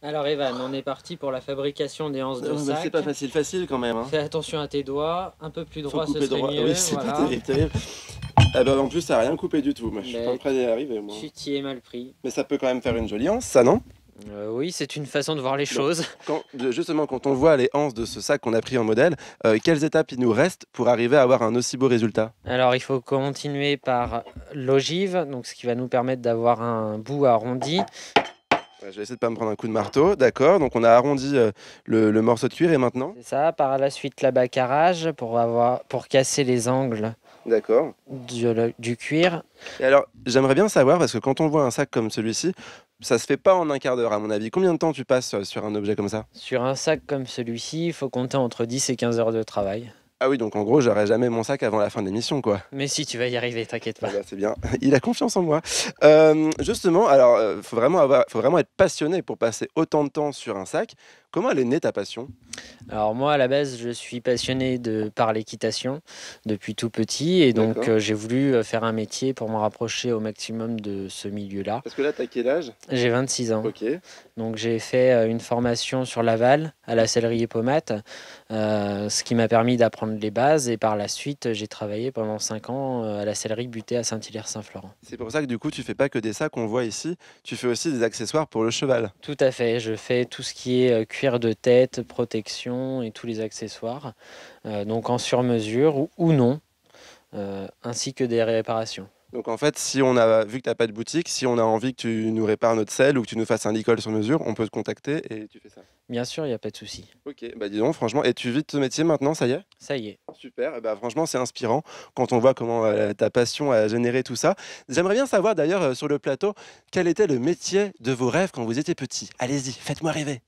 Alors Evan, on est parti pour la fabrication des anses de Non, bah, c'est sac. pas facile quand même, hein. Fais attention à tes doigts, un peu plus Faut droit ce couper serait droit. mieux, Oui, c'est pas voilà. terrible. Ah bah en plus ça a rien coupé du tout. Moi je suis pas Mais prêt d'y arriver moi. tu t'y es mal pris. Mais ça peut quand même faire une jolie anse, ça non? Oui, c'est une façon de voir les Bon, choses. justement quand on voit les anses de ce sac qu'on a pris en modèle, quelles étapes il nous reste pour arriver à avoir un aussi beau résultat? Alors il faut continuer par l'ogive, donc ce qui va nous permettre d'avoir un bout arrondi. Ouais, je vais essayer de pas me prendre un coup de marteau, d'accord. Donc on a arrondi le morceau de cuir et maintenant? C'est ça, par la suite l'abacarrage pour casser les angles D'accord. du cuir. Et alors j'aimerais bien savoir, parce que quand on voit un sac comme celui-ci, ça se fait pas en un quart d'heure à mon avis. Combien de temps tu passes sur un objet comme ça? Sur un sac comme celui-ci, il faut compter entre 10 et 15 heures de travail. Ah oui, donc en gros, j'aurai jamais mon sac avant la fin de l'émission, quoi. Mais si, tu vas y arriver, t'inquiète Ah pas. bah, c'est bien, il a confiance en moi. Justement, alors, faut vraiment être passionné pour passer autant de temps sur un sac. Comment elle est née ta passion? Alors moi, à la base, je suis passionné par l'équitation depuis tout petit et donc D'accord. j'ai voulu faire un métier pour me rapprocher au maximum de ce milieu-là. Parce que là, t'as quel âge? J'ai 26 ans, Ok. donc j'ai fait une formation sur Laval à la sellerie et pommade, ce qui m'a permis d'apprendre les bases et par la suite, j'ai travaillé pendant 5 ans à la sellerie butée à Saint-Hilaire-Saint-Florent. C'est pour ça que du coup, tu fais pas que des sacs qu'on voit ici, tu fais aussi des accessoires pour le cheval. Tout à fait, je fais tout ce qui est cuir de tête, protection et tous les accessoires, donc en sur-mesure ou non, ainsi que des réparations. Donc en fait, si on a vu que t'as pas de boutique, si on a envie que tu nous répares notre selle ou que tu nous fasses un licol sur mesure, on peut te contacter et tu fais ça. Bien sûr, il n'y a pas de souci. Ok, bah dis donc, franchement, et tu vis de ce métier maintenant, ça y est? Ça y est. Super, bah franchement c'est inspirant quand on voit comment ta passion a généré tout ça. J'aimerais bien savoir d'ailleurs sur le plateau, quel était le métier de vos rêves quand vous étiez petit? Allez-y, faites-moi rêver.